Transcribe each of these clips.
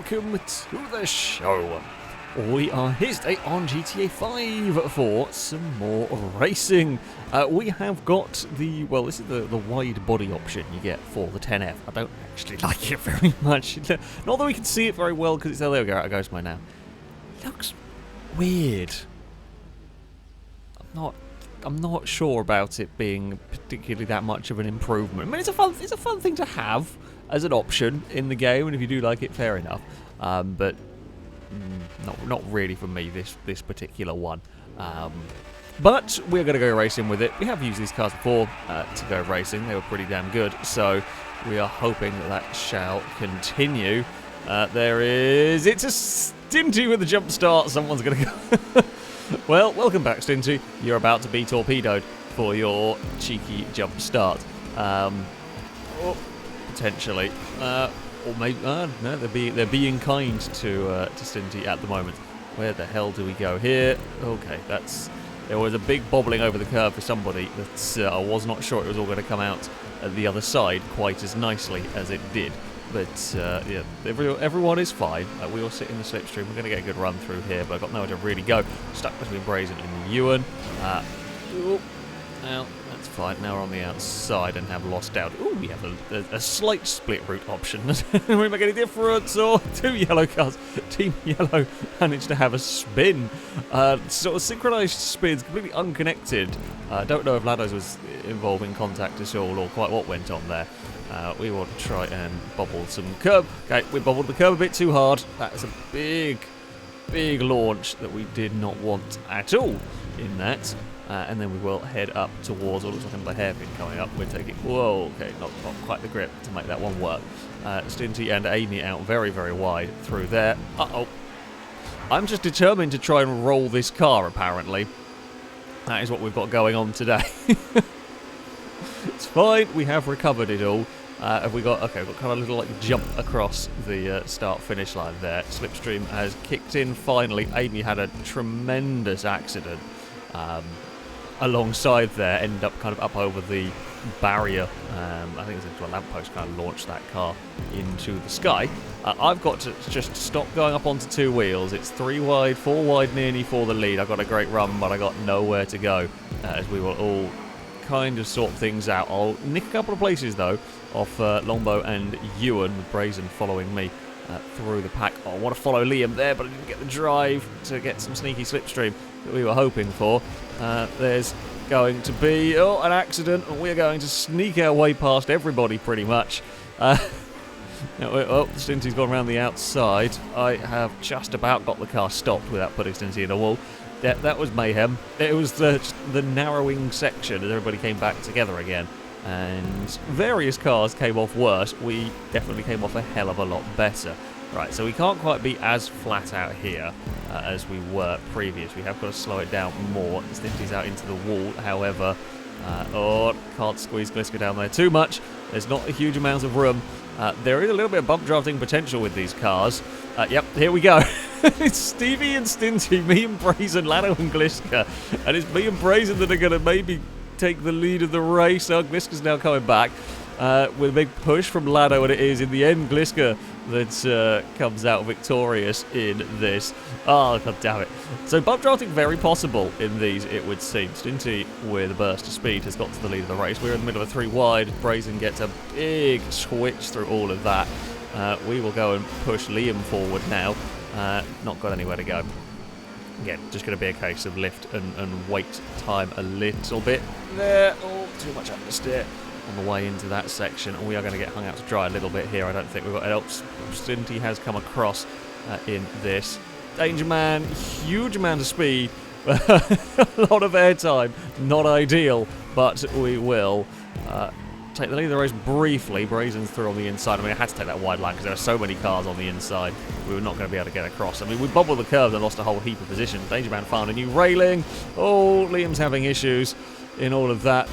welcome to the show. We are here today on GTA 5 for some more racing. We have got the, well, this is the wide body option you get for the 10F. I don't actually like it very much. Not that we can see it very well because it's, oh, there we go, out goes mine now. Looks weird. I'm not sure about it being particularly that much of an improvement. I mean, it's a fun thing to have as an option in the game, and if you do like it, fair enough. But not really for me, this particular one. But we're going to go racing with it. We have used these cars before to go racing. They were pretty damn good, so we are hoping that shall continue. It's a Stinty with a jump start. Someone's going to go. Well, welcome back, Stinty. You're about to be torpedoed for your cheeky jump start. Potentially. Or maybe, no, they're being kind to Stinty at the moment. Where the hell do we go here? Okay, there was a big bobbling over the curve for somebody that I was not sure it was all going to come out at the other side quite as nicely as it did. But yeah, everyone is fine. We all sit in the slipstream. We're going to get a good run through here, but I've got nowhere to really go. Stuck between Brazen and Ewan. Now, that's fine. Now we're on the outside and have lost out. Ooh, we have a slight split route option. Doesn't really make any difference. Or two yellow cars. Team Yellow managed to have a spin. Sort of synchronised spins, completely unconnected. Don't know if Ladders was involved in contact at all or quite what went on there. We want to try and bobble some curb. Okay, we bobbled the curb a bit too hard. That is a big launch that we did not want at all in that. And then we will head up towards what looks like another hairpin coming up. We're taking, whoa, okay, not quite the grip to make that one work. Stinty and Amy out very, very wide through there. Uh-oh. I'm just determined to try and roll this car, apparently. That is what we've got going on today. It's fine, we have recovered it all. Have we got, okay, we've got kind of a little like jump across the start-finish line there. Slipstream has kicked in finally. Amy had a tremendous accident alongside there, ended up kind of up over the barrier. I think it's into a lamppost, kind of launched that car into the sky. I've got to just stop going up onto two wheels. It's 3 wide, 4 wide nearly for the lead. I got a great run, but I got nowhere to go as we will all kind of sort things out. I'll nick a couple of places though off Longbow and Ewan, with Brazen following me through the pack. I want to follow Liam there, but I didn't get the drive to get some sneaky slipstream that we were hoping for. There's going to be an accident, and we're going to sneak our way past everybody pretty much. Stinty's gone around the outside. I have just about got the car stopped without putting Stinty in a wall. That was mayhem. It was the narrowing section as everybody came back together again. And various cars came off worse. We definitely came off a hell of a lot better. Right, so we can't quite be as flat out here as we were previous. We have got to slow it down more. Stinty's out into the wall, however. Can't squeeze Gliska down there too much. There's not a huge amount of room. There is a little bit of bump drafting potential with these cars. Yep, here we go. It's Stevie and Stinty, me and Brazen, Lado and Gliska. And it's me and Brazen that are going to maybe take the lead of the race. Oh, Gliska's now coming back with a big push from Lado, and it is in the end Gliska that comes out victorious in this. Oh, god damn it. So bump drafting very possible in these, it would seem. Stinty with a burst of speed has got to the lead of the race. We're in the middle of a 3 wide. Brazen gets a big switch through all of that. We will go and push Liam forward now. Not got anywhere to go. Again, just going to be a case of lift and wait time a little bit there. Oh, too much understeer on the way into that section. And we are going to get hung out to dry a little bit here. I don't think we've got else. Stinty has come across in this. Danger Man, huge amount of speed. A lot of airtime. Not ideal, but we will take the lead of the race briefly. Brazen's through on the inside. I mean, I had to take that wide line because there are so many cars on the inside. We were not going to be able to get across. I mean, we bobbled the curve and lost a whole heap of position. Danger Man found a new railing. Oh, Liam's having issues in all of that.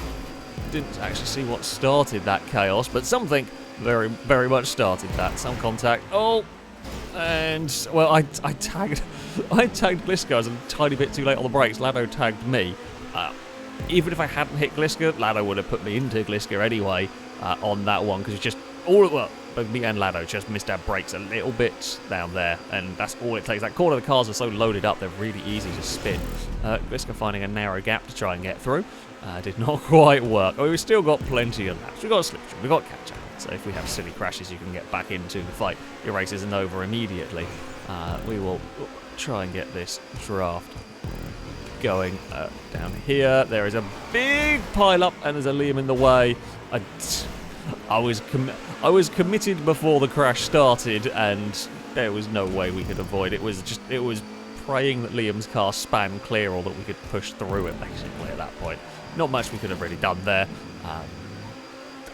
Didn't actually see what started that chaos, but something very, very much started that. Some contact. Oh, and well, I tagged Gliska. I was a tiny bit too late on the brakes. Lado tagged me. Even if I hadn't hit Gliska, Lado would have put me into Gliska anyway on that one, because it's just both me and Lado just missed our brakes a little bit down there, and that's all it takes. That corner of the cars are so loaded up, they're really easy to spin. Risk of finding a narrow gap to try and get through. Did not quite work. We've still got plenty of laps. We've got a slipstream, we've got catch-up. So if we have silly crashes, you can get back into the fight. Your race isn't over immediately. We will try and get this draft going down here. There is a big pile up, and there's a Liam in the way. I was committed before the crash started, and there was no way we could avoid it. It was praying that Liam's car span clear, or that we could push through it. Basically, at that point, not much we could have really done there.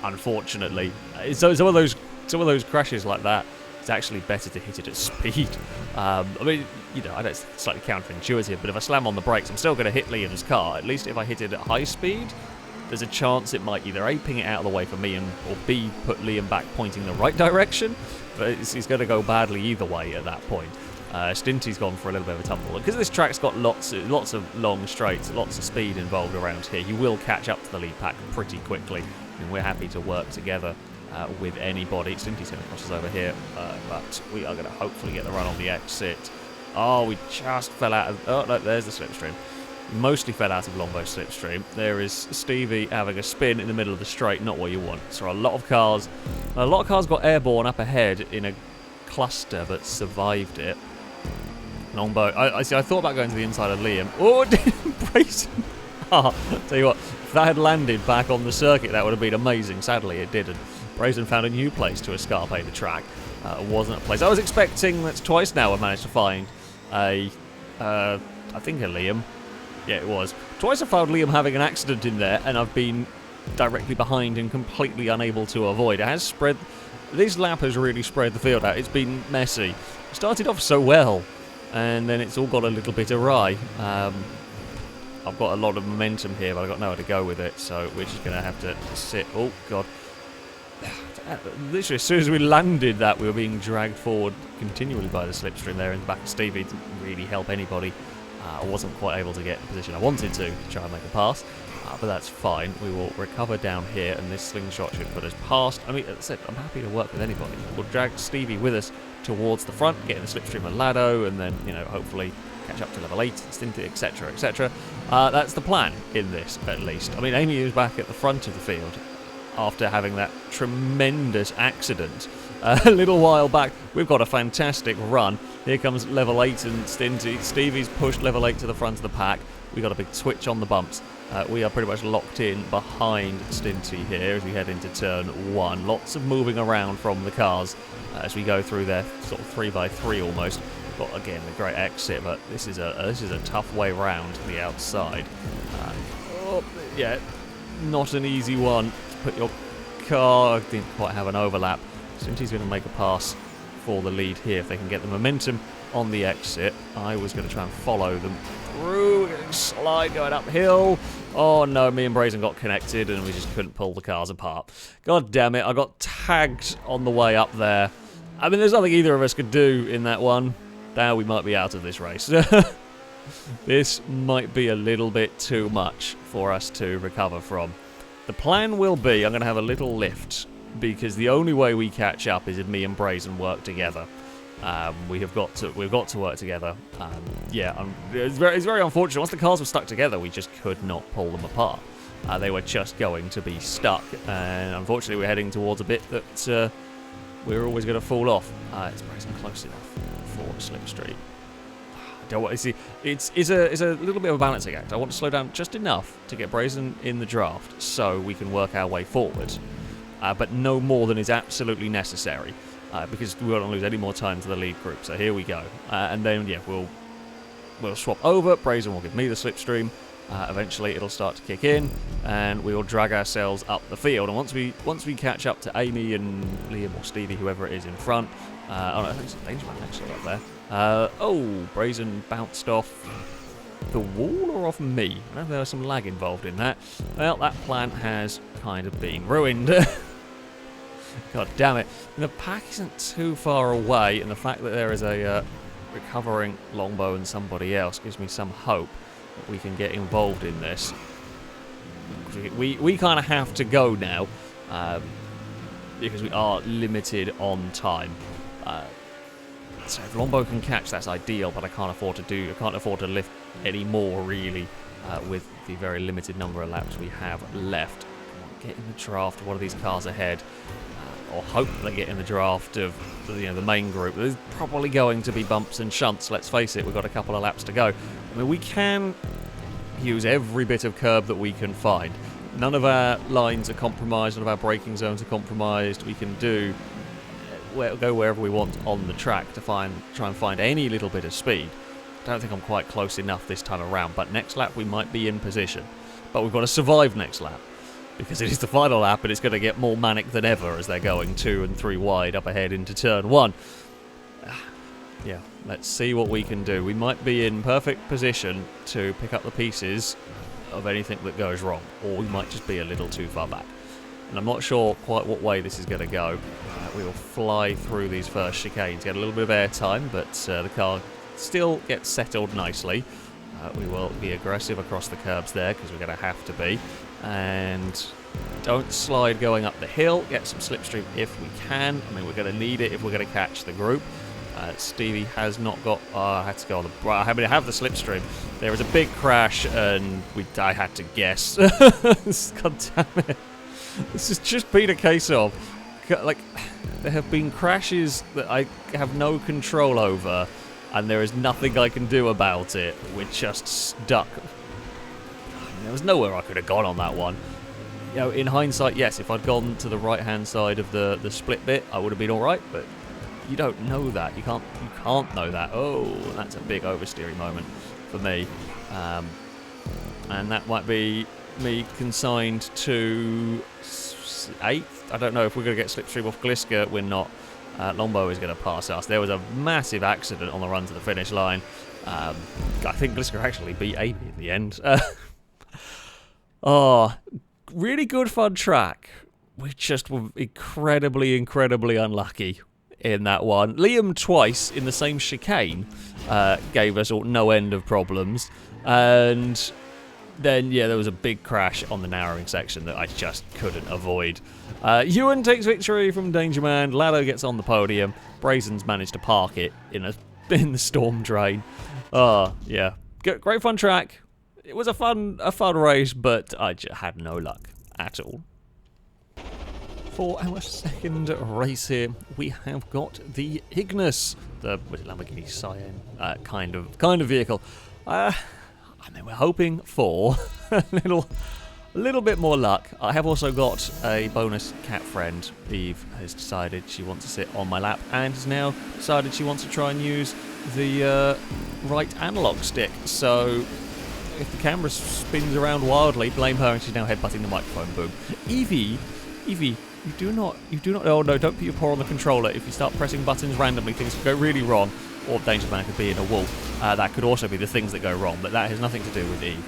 Unfortunately, so some of those crashes like that, it's actually better to hit it at speed. I mean, you know, I know it's slightly counterintuitive, but if I slam on the brakes, I'm still going to hit Liam's car. At least if I hit it at high speed, there's a chance it might either A, ping it out of the way for me, or B, put Liam back pointing the right direction. But it's going to go badly either way at that point. Stinty's gone for a little bit of a tumble. Because this track's got lots of long straights, lots of speed involved around here, you will catch up to the lead pack pretty quickly. And we're happy to work together with anybody. Stinty's going to cross us over here, but we are going to hopefully get the run on the exit. Oh, we just fell out of... Oh, no, there's the slipstream. Mostly fell out of Longbow's slipstream. There is Stevie having a spin in the middle of the straight, not what you want. So a lot of cars got airborne up ahead in a cluster, but survived it. Longbow, I see. I thought about going to the inside of Liam. Oh, Brayson. Tell you what, if that had landed back on the circuit, that would have been amazing. Sadly, it didn't. Brayson found a new place to escape the track. It wasn't a place I was expecting. That's twice now I've managed to find I think a Liam. Yeah, it was. Twice I found Liam having an accident in there, and I've been directly behind and completely unable to avoid. It has spread... This lap has really spread the field out. It's been messy. It started off so well, and then it's all got a little bit awry. I've got a lot of momentum here, but I've got nowhere to go with it, so we're just going to have to sit... Oh, God. Literally, as soon as we landed that, we were being dragged forward continually by the slipstream there in the back of Stevie. It didn't really help anybody. I wasn't quite able to get the position I wanted to try and make a pass, but that's fine. We will recover down here, and this slingshot should put us past. I mean, as I said, I'm happy to work with anybody. We'll drag Stevie with us towards the front, get in the slipstream of Lado, and then, you know, hopefully catch up to level 8, Stinty, etc., etc. That's the plan in this, at least. I mean, Amy is back at the front of the field after having that tremendous accident a little while back. We've got a fantastic run. Here comes level 8 and Stinty. Stevie's pushed level 8 to the front of the pack. We got a big twitch on the bumps. We are pretty much locked in behind Stinty here as we head into turn 1. Lots of moving around from the cars as we go through their sort of 3x3 almost. We've got, again, a great exit, but this is a tough way round to the outside. Yeah, not an easy one. Put your car, didn't quite have an overlap. Stinty's going to make a pass for the lead here if they can get the momentum on the exit. I was going to try and follow them through, slide going uphill. Oh no, me and Brazen got connected and we just couldn't pull the cars apart. God damn it, I got tagged on the way up there. I mean, there's nothing either of us could do in that one. Now we might be out of this race. This might be a little bit too much for us to recover from. The plan will be, I'm going to have a little lift, because the only way we catch up is if me and Brazen work together. We've got to work together. It's very unfortunate. Once the cars were stuck together, we just could not pull them apart. They were just going to be stuck, and unfortunately, we're heading towards a bit that we're always going to fall off. It's Brazen close enough for Slipstream. Don't want to see. It's a little bit of a balancing act. I want to slow down just enough to get Brazen in the draft, so we can work our way forward. But no more than is absolutely necessary, because we won't lose any more time to the lead group. So here we go, and then yeah, we'll swap over. Brazen will give me the slipstream. Eventually, it'll start to kick in, and we will drag ourselves up the field. And once we catch up to Amy and Liam or Stevie, whoever it is in front. Oh no, I think it's a danger man actually up there. Oh, Brazen bounced off the wall or off me? I know there was some lag involved in that. Well, that plan has kind of been ruined. God damn it. And the pack isn't too far away, and the fact that there is a recovering Longbow and somebody else gives me some hope that we can get involved in this. We kind of have to go now. because we are limited on time. So if Longbow can catch, that's ideal, but I can't afford to lift any more, really, with the very limited number of laps we have left. Get in the draft of one of these cars ahead, or hope they get in the draft of the main group. There's probably going to be bumps and shunts, let's face it. We've got a couple of laps to go. I mean, we can use every bit of curb that we can find. None of our lines are compromised, none of our braking zones are compromised. We can go wherever we want on the track to try and find any little bit of speed. I don't think I'm quite close enough this time around, but next lap we might be in position. But we've got to survive next lap, because it is the final lap and it's going to get more manic than ever as they're going 2 and 3 wide up ahead into turn 1. Yeah, let's see what we can do. We might be in perfect position to pick up the pieces of anything that goes wrong, or we might just be a little too far back. And I'm not sure quite what way this is going to go. We will fly through these first chicanes, get a little bit of air time, but the car still gets settled nicely. We will be aggressive across the curbs there, because we're going to have to be. And don't slide going up the hill. Get some slipstream if we can. I mean, we're going to need it if we're going to catch the group. Stevie has not got... I had to go on the... I have the slipstream. There was a big crash, and I had to guess. God damn it. This has just been a case of... Like, there have been crashes that I have no control over, and there is nothing I can do about it. We're just stuck. There was nowhere I could have gone on that one. You know, in hindsight, yes, if I'd gone to the right-hand side of the split bit, I would have been all right, but you don't know that. You can't know that. Oh, that's a big oversteering moment for me. And that might be me consigned to 8th. I don't know if we're going to get slipstream off Gliska. We're not. Longbow is going to pass us. There was a massive accident on the run to the finish line. I think Gliska actually beat Amy in the end. Oh, really good fun track. We just were incredibly unlucky in that one. Liam twice in the same chicane gave us no end of problems. And then, yeah, there was a big crash on the narrowing section that I just couldn't avoid. Ewan takes victory from Danger Man. Lado gets on the podium. Brazen's managed to park it in the storm drain. Yeah, great fun track. It was a fun race, but I just had no luck at all. For our second race here, we have got the Ignis, the Lamborghini Cyan kind of vehicle. I mean, we're hoping for a little bit more luck. I have also got a bonus cat friend. Eve has decided she wants to sit on my lap and has now decided she wants to try and use the right analog stick. So if the camera spins around wildly, blame her, and she's now headbutting the microphone boom. Evie, you do not, oh no, don't put your paw on the controller. If you start pressing buttons randomly, things could go really wrong, or Danger Man could be in a wall. That could also be the things that go wrong, but that has nothing to do with Eve.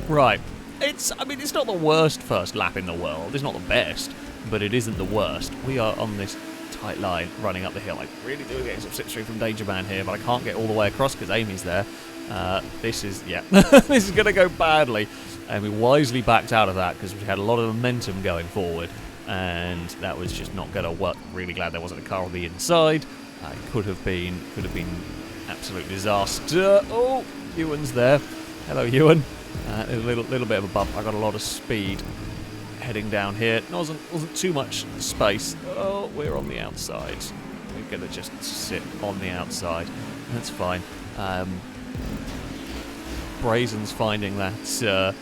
Right, it's not the worst first lap in the world, it's not the best, but it isn't the worst. We are on this tight line running up the hill. I really do get some slipstream from Danger Man here, but I can't get all the way across because Amy's there. This is going to go badly. And we wisely backed out of that because we had a lot of momentum going forward, and that was just not going to work. Really glad there wasn't a car on the inside. It could have been absolute disaster. Oh, Ewan's there. Hello, Ewan. A little bit of a bump. I got a lot of speed heading down here. It wasn't too much space. Oh, we're on the outside. We're going to just sit on the outside. That's fine. Brazen's finding that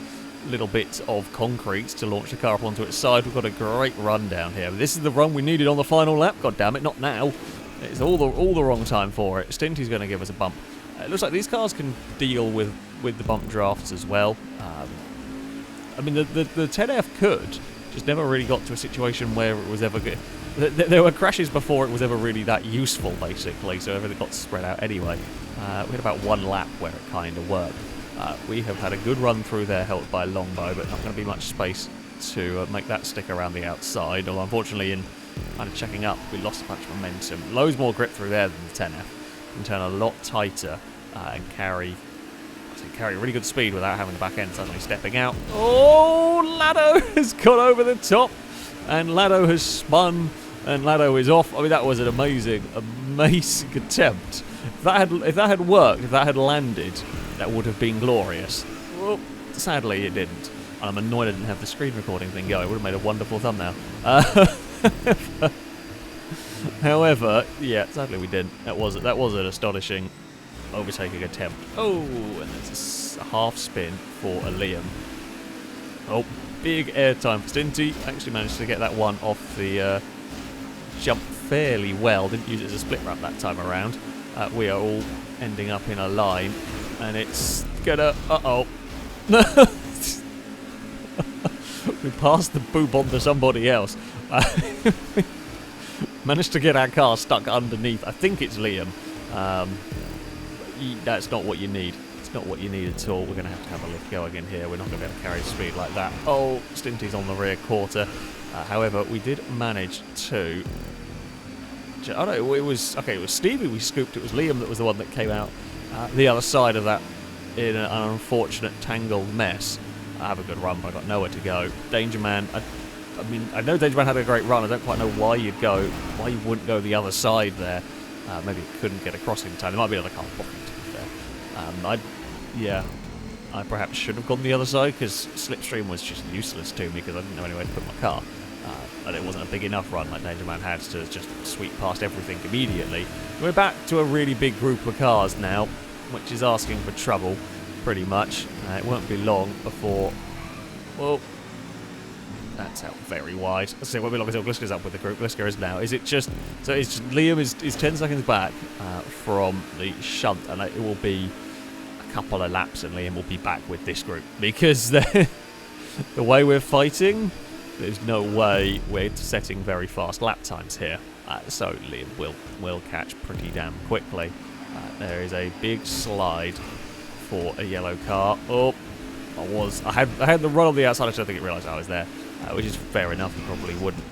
little bit of concrete to launch the car up onto its side. We've got a great run down here. This is the run we needed on the final lap. God damn it, not now. It's all the wrong time for it. Stinty's going to give us a bump. It looks like these cars can deal with the bump drafts as well. I mean, the 10F could, just never really got to a situation where it was ever good. There were crashes before it was ever really that useful, basically, so everything got spread out anyway. We had about one lap where it kind of worked. We have had a good run through there, helped by Longbow, but not going to be much space to make that stick around the outside. Although, unfortunately, in kind of checking up, we lost a bunch of momentum. Loads more grip through there than the 10F. Can turn a lot tighter and carry really good speed without having the back end suddenly stepping out. Oh, Lado has got over the top. and Lado has spun, and Lado is off. I mean, that was an amazing attempt. If that had worked, if that had landed, that would have been glorious. Well, sadly, it didn't. And I'm annoyed I didn't have the screen recording thing going. It would have made a wonderful thumbnail. However, yeah, sadly we didn't. That was an astonishing overtaking attempt. Oh, and there's a half spin for a Liam. Oh, big airtime for Stinty. Actually managed to get that one off the jump fairly well. Didn't use it as a split wrap that time around. We are all ending up in a line, and it's gonna... Uh-oh. We passed the boop onto somebody else. Managed to get our car stuck underneath. I think it's Liam. That's not what you need. It's not what you need at all. We're going to have a lift go again here. We're not going to be able to carry speed like that. Oh, Stinty's on the rear quarter. However, we did manage to... Oh no, it was Stevie we scooped. It was Liam that was the one that came out the other side of that in an unfortunate tangled mess. I have a good run, but I got nowhere to go. Danger Man, I mean, I know Danger Man had a great run. I don't quite know why you wouldn't go the other side there. Maybe you couldn't get across in time. There might be another car blocking, to be fair. I perhaps should have gone the other side, because Slipstream was just useless to me, because I didn't know anywhere to put my car. And it wasn't a big enough run like Danger Man had to just sweep past everything immediately. We're back to a really big group of cars now, which is asking for trouble, pretty much. It won't be long before... Well, that's out very wide. Let's see, it won't be long until Gliska's up with the group. Gliska is now. Is it just... So it's just, Liam is 10 seconds back from the shunt, and it will be a couple of laps, and Liam will be back with this group. Because the way we're fighting, there's no way we're setting very fast lap times here. So Liam will catch pretty damn quickly. There is a big slide for a yellow car. Oh, I had the run on the outside. I don't think it realised I was there, which is fair enough. You probably wouldn't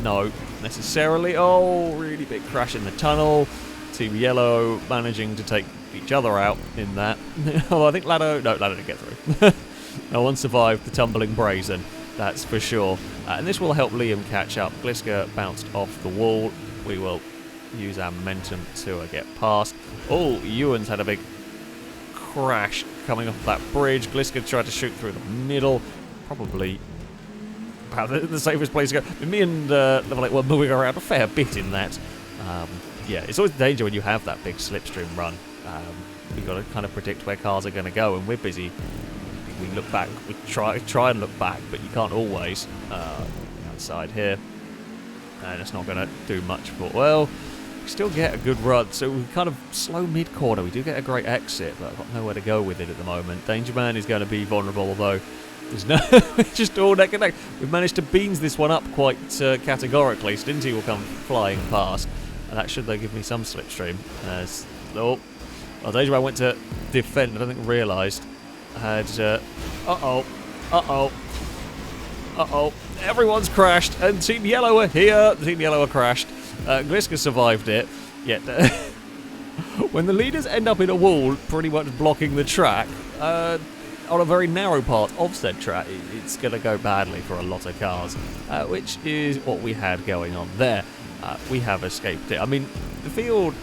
know necessarily. Oh, really big crash in the tunnel. Team Yellow managing to take each other out in that. Oh, I think Lado didn't get through. No one survived the tumbling Brazen, that's for sure. And this will help Liam catch up. Gliska bounced off the wall. We will use our momentum to get past. Oh, Ewan's had a big crash coming off that bridge. Gliska tried to shoot through the middle. Probably about the safest place to go. Me and Level 8 were moving around a fair bit in that. Yeah, it's always a danger when you have that big slipstream run. You've got to kind of predict where cars are going to go, and we're busy. We look back, we try and look back, but you can't always. Outside here, and it's not going to do much. But well, we still get a good run, so we kind of slow mid-corner. We do get a great exit, but I've got nowhere to go with it at the moment. Danger Man is going to be vulnerable, although there's no... It's just all neck and neck. We've managed to beans this one up quite categorically. Stinty will come flying past, and that should, though, give me some slipstream. Well, Danger Man went to defend, I don't think realised. Had... Uh-oh. Everyone's crashed, and Team Yellow are here. Team Yellow are crashed. Gliska survived it, yet when the leaders end up in a wall pretty much blocking the track, on a very narrow part of said track, it's going to go badly for a lot of cars, which is what we had going on there. We have escaped it. I mean, the field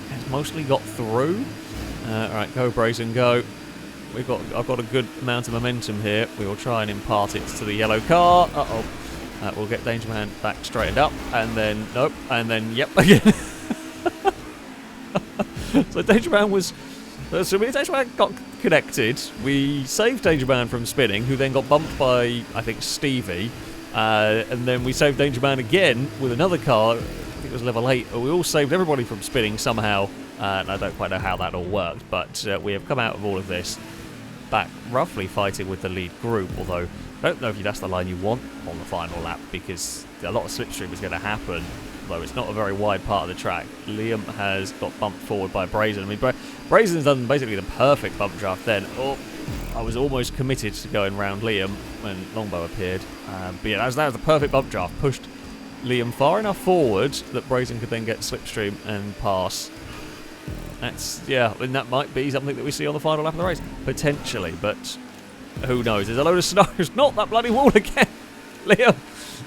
has mostly got through. Alright, go Brazen, go. I've got a good amount of momentum here. We will try and impart it to the yellow car. We'll get Danger Man back straightened up, and then nope, and then yep again. So Danger Man was. So when Danger Man got connected, we saved Danger Man from spinning, who then got bumped by I think Stevie, and then we saved Danger Man again with another car. I think it was level 8. We all saved everybody from spinning somehow. And I don't quite know how that all worked, but we have come out of all of this back roughly fighting with the lead group, although I don't know if that's the line you want on the final lap, because a lot of slipstream is going to happen, although it's not a very wide part of the track. Liam has got bumped forward by Brazen. I mean, Brazen's done basically the perfect bump draft then. Oh, I was almost committed to going round Liam when Longbow appeared. But yeah, that was the perfect bump draft. Pushed Liam far enough forward that Brazen could then get slipstream and pass. And that might be something that we see on the final lap of the race. Potentially, but who knows? There's a load of snow. It's not that bloody wall again. Liam,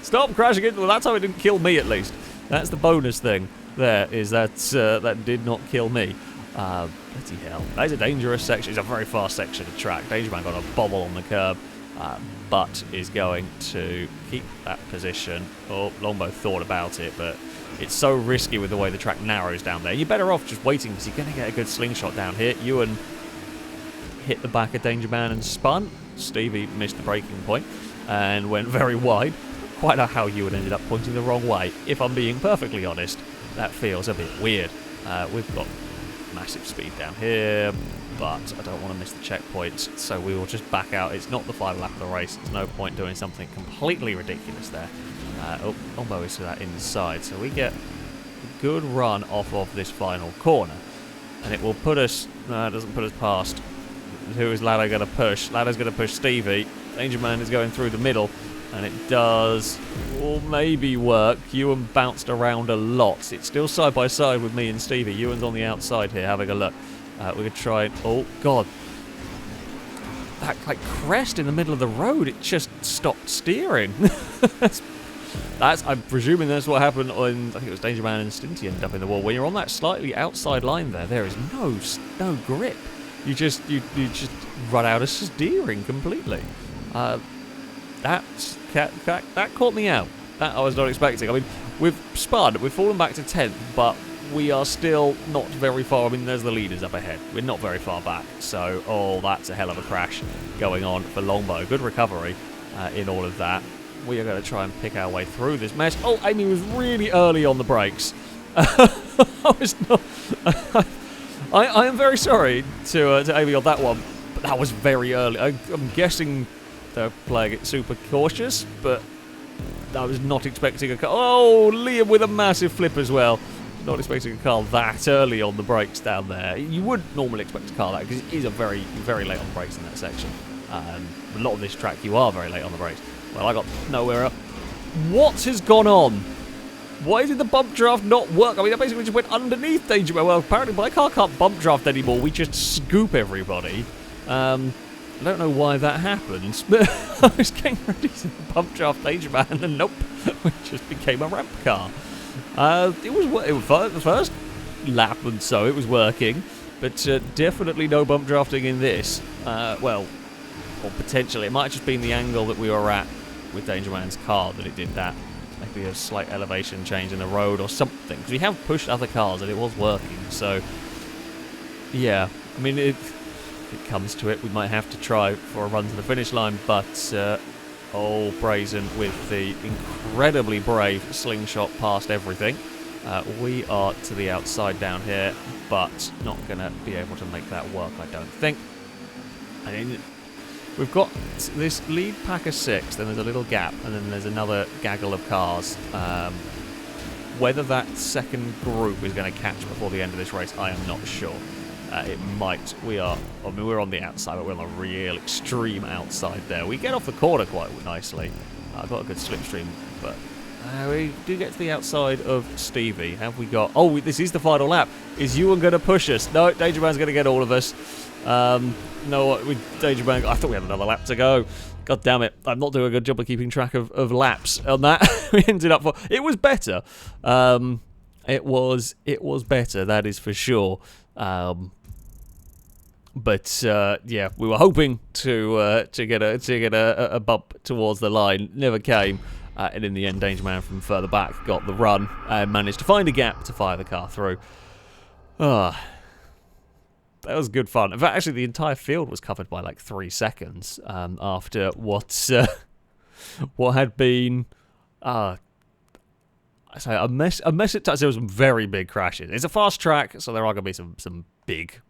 stop crashing into them. That time it didn't kill me, at least. That's the bonus thing. There is that did not kill me. Bloody hell. That is a dangerous section. It's a very fast section of track. Danger Man got a bobble on the curb, but is going to keep that position. Oh, Longbow thought about it, but it's so risky with the way the track narrows down there. You're better off just waiting because you're going to get a good slingshot down here. Ewan hit the back of Danger Man and spun. Stevie missed the braking point and went very wide. Quite know how Ewan ended up pointing the wrong way. If I'm being perfectly honest, that feels a bit weird. We've got massive speed down here, but I don't want to miss the checkpoints, so we will just back out. It's not the final lap of the race. There's no point doing something completely ridiculous there. Longbow is to that inside, so we get a good run off of this final corner, and it will put us. No, it doesn't put us past. Who is Lado going to push? Lado's going to push Stevie. Danger Man is going through the middle, and it does, or maybe work. Ewan bounced around a lot. It's still side by side with me and Stevie. Ewan's on the outside here, having a look. We could try and, oh god, that like crest in the middle of the road. It just stopped steering. That's I'm presuming that's what happened on. I think it was Danger Man and Stinty ended up in the wall. When you're on that slightly outside line, there is no grip. You just run out of steering completely. That caught me out. That I was not expecting. I mean, we've spun, we've fallen back to 10th, but we are still not very far. I mean, there's the leaders up ahead. We're not very far back. So, oh, that's a hell of a crash going on for Longbow. Good recovery in all of that. We are going to try and pick our way through this mess. Oh, Amy was really early on the brakes. I was not... I am very sorry to Amy on that one, but that was very early. I'm guessing they're playing it super cautious, but I was not expecting a car. Oh, Liam with a massive flip as well. Not expecting a car that early on the brakes down there. You would normally expect a car that, because it is a very, very late on the brakes in that section. A lot of this track, you are very late on the brakes. Well, I got nowhere up. What has gone on? Why did the bump draft not work? I mean, I basically just went underneath Danger Man. Well, apparently my car can't bump draft anymore. We just scoop everybody. I don't know why that happens, but I was getting ready to bump draft Danger Man, and nope, it just became a ramp car. It was fine the first lap, and so it was working, but definitely no bump drafting in this. Well, or potentially, it might have just been the angle that we were at with Danger Man's car that it did that. Maybe a slight elevation change in the road or something, because we have pushed other cars and it was working. So, yeah, I mean, if it comes to it, we might have to try for a run to the finish line, but old Brazen with the incredibly brave slingshot past everything. We are to the outside down here, but not going to be able to make that work, I don't think. I mean, we've got this lead pack of 6, then there's a little gap, and then there's another gaggle of cars. Whether that second group is going to catch before the end of this race, I am not sure. It might. We're on the outside, but we're on the real extreme outside there. We get off the corner quite nicely. I've got a good slipstream, but we do get to the outside of Stevie. Have we got... Oh, this is the final lap. Is Ewan going to push us? No, Danger Man's going to get all of us. No, with Danger Man, I thought we had another lap to go. God damn it. I'm not doing a good job of keeping track of laps on that. We ended up... It was better. It was better, that is for sure. But yeah, we were hoping to get a bump towards the line. Never came, and in the end, Danger Man from further back got the run and managed to find a gap to fire the car through. That was good fun. In fact, actually, the entire field was covered by like 3 seconds after what had been a mess at times. There was some very big crashes. It's a fast track, so there are going to be some big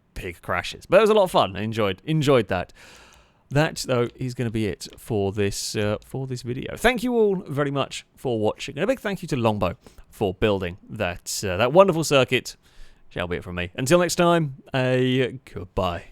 crashes. But it was a lot of fun. I enjoyed that. That, though, is going to be it for this video. Thank you all very much for watching. And a big thank you to Longbow for building that wonderful circuit. Shall be it from me. Until next time, goodbye.